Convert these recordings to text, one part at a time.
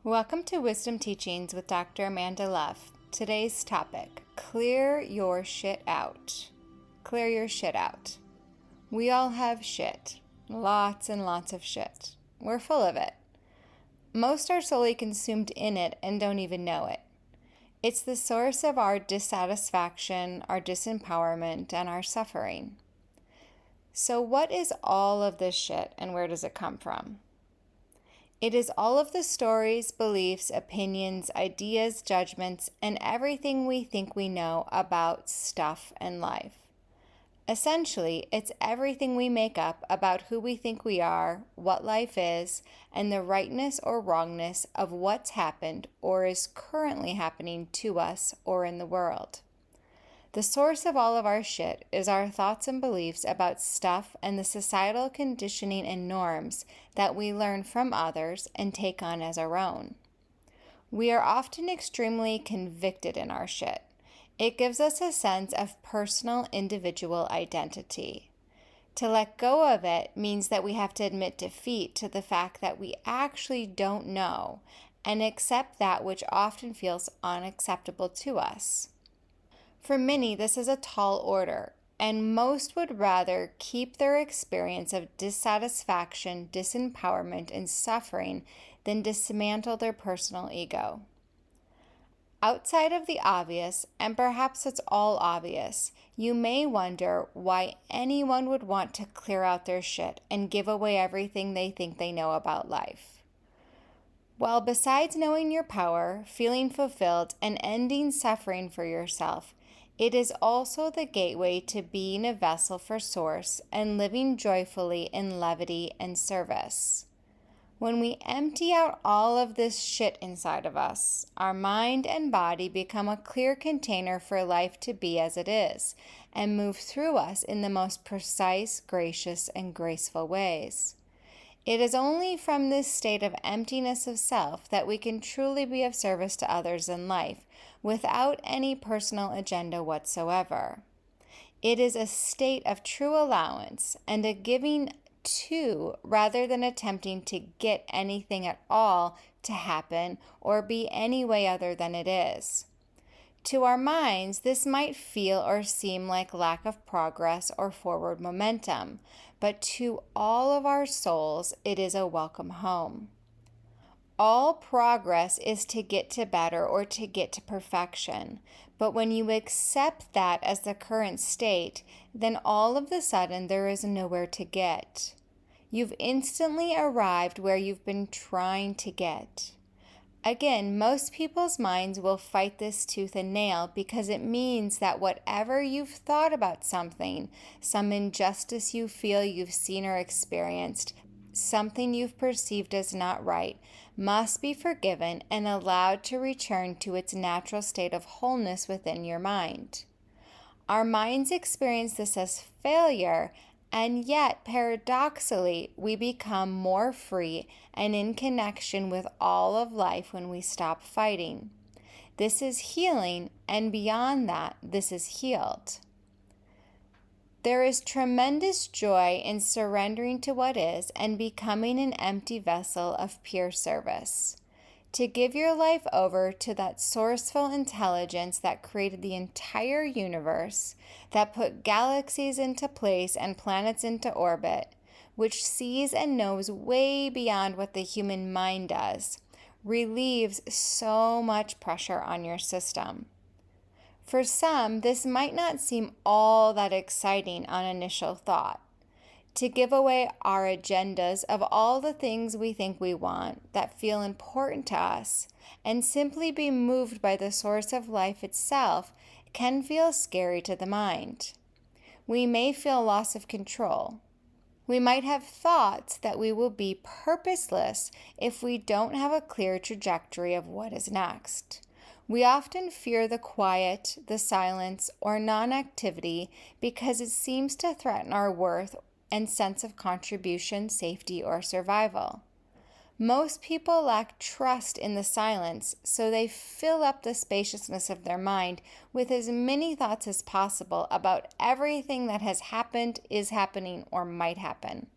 Welcome to Wisdom Teachings with Dr. Amanda Love. Today's topic, clear your shit out. Clear your shit out. We all have shit. Lots and lots of shit. We're full of it. Most are solely consumed in it and don't even know it. It's the source of our dissatisfaction, our disempowerment, and our suffering. So what is all of this shit and where does it come from? It is all of the stories, beliefs, opinions, ideas, judgments, and everything we think we know about stuff and life. Essentially, it's everything we make up about who we think we are, what life is, and the rightness or wrongness of what's happened or is currently happening to us or in the world. The source of all of our shit is our thoughts and beliefs about stuff and the societal conditioning and norms that we learn from others and take on as our own. We are often extremely convicted in our shit. It gives us a sense of personal individual identity. To let go of it means that we have to admit defeat to the fact that we actually don't know and accept that which often feels unacceptable to us. For many, this is a tall order, and most would rather keep their experience of dissatisfaction, disempowerment, and suffering than dismantle their personal ego. Outside of the obvious, and perhaps it's all obvious, you may wonder why anyone would want to clear out their shit and give away everything they think they know about life. Well, besides knowing your power, feeling fulfilled, and ending suffering for yourself, it is also the gateway to being a vessel for Source and living joyfully in levity and service. When we empty out all of this shit inside of us, our mind and body become a clear container for life to be as it is and move through us in the most precise, gracious, and graceful ways. It is only from this state of emptiness of self that we can truly be of service to others in life without any personal agenda whatsoever. It is a state of true allowance and a giving to rather than attempting to get anything at all to happen or be any way other than it is. To our minds, this might feel or seem like lack of progress or forward momentum, but to all of our souls, it is a welcome home. All progress is to get to better or to get to perfection, but when you accept that as the current state, then all of a sudden there is nowhere to get. You've instantly arrived where you've been trying to get. Again, most people's minds will fight this tooth and nail because it means that whatever you've thought about something, some injustice you feel you've seen or experienced, something you've perceived as not right, must be forgiven and allowed to return to its natural state of wholeness within your mind. Our minds experience this as failure, and yet, paradoxically, we become more free and in connection with all of life when we stop fighting. This is healing, and beyond that, this is healed. There is tremendous joy in surrendering to what is and becoming an empty vessel of pure service. To give your life over to that sourceful intelligence that created the entire universe, that put galaxies into place and planets into orbit, which sees and knows way beyond what the human mind does, relieves so much pressure on your system. For some, this might not seem all that exciting on initial thought. To give away our agendas of all the things we think we want that feel important to us and simply be moved by the source of life itself can feel scary to the mind. We may feel loss of control. We might have thoughts that we will be purposeless if we don't have a clear trajectory of what is next. We often fear the quiet, the silence, or non-activity because it seems to threaten our worth and sense of contribution, safety, or survival. Most people lack trust in the silence, so they fill up the spaciousness of their mind with as many thoughts as possible about everything that has happened, is happening, or might happen.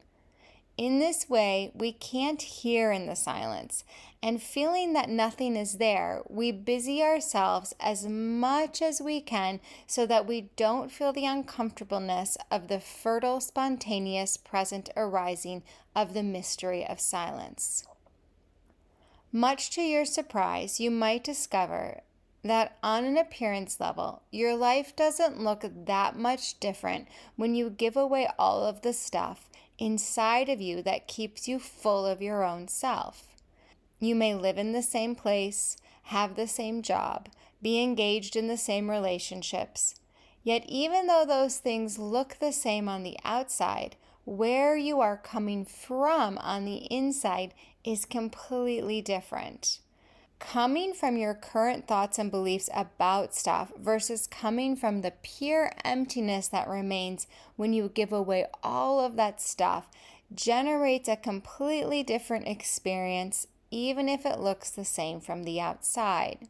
In this way, we can't hear in the silence, and feeling that nothing is there, we busy ourselves as much as we can so that we don't feel the uncomfortableness of the fertile, spontaneous, present arising of the mystery of silence. Much to your surprise, you might discover that on an appearance level, your life doesn't look that much different when you give away all of the stuff inside of you that keeps you full of your own self. You may live in the same place, have the same job, be engaged in the same relationships. Yet even though those things look the same on the outside, where you are coming from on the inside is completely different. Coming from your current thoughts and beliefs about stuff versus coming from the pure emptiness that remains when you give away all of that stuff generates a completely different experience, even if it looks the same from the outside.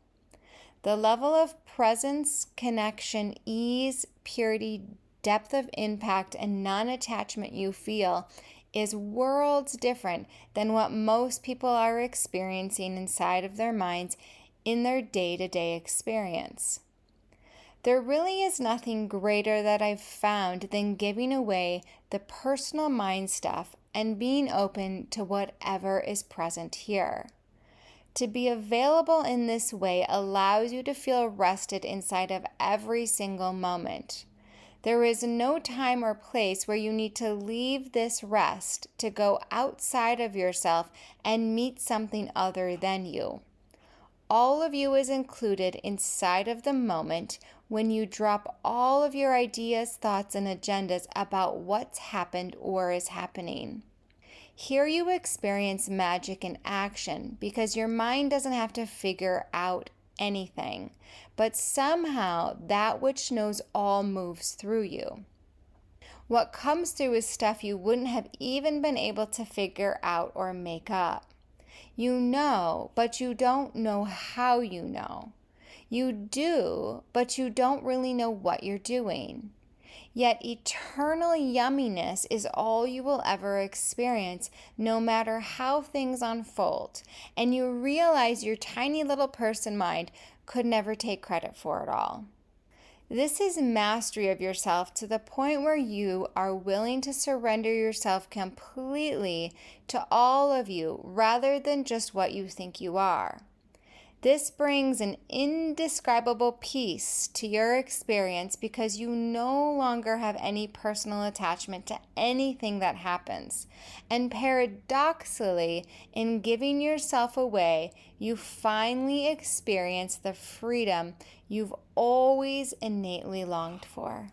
The level of presence, connection, ease, purity, depth of impact, and non-attachment you feel is worlds different than what most people are experiencing inside of their minds in their day-to-day experience. There really is nothing greater that I've found than giving away the personal mind stuff and being open to whatever is present here. To be available in this way allows you to feel rested inside of every single moment. There is no time or place where you need to leave this rest to go outside of yourself and meet something other than you. All of you is included inside of the moment when you drop all of your ideas, thoughts, and agendas about what's happened or is happening. Here you experience magic in action because your mind doesn't have to figure out anything, but somehow that which knows all moves through you. What comes through is stuff you wouldn't have even been able to figure out or make up. You know, but you don't know how you know. You do, but you don't really know what you're doing. Yet eternal yumminess is all you will ever experience, no matter how things unfold, and you realize your tiny little person mind could never take credit for it all. This is mastery of yourself to the point where you are willing to surrender yourself completely to all of you rather than just what you think you are. This brings an indescribable peace to your experience because you no longer have any personal attachment to anything that happens. And paradoxically, in giving yourself away, you finally experience the freedom you've always innately longed for.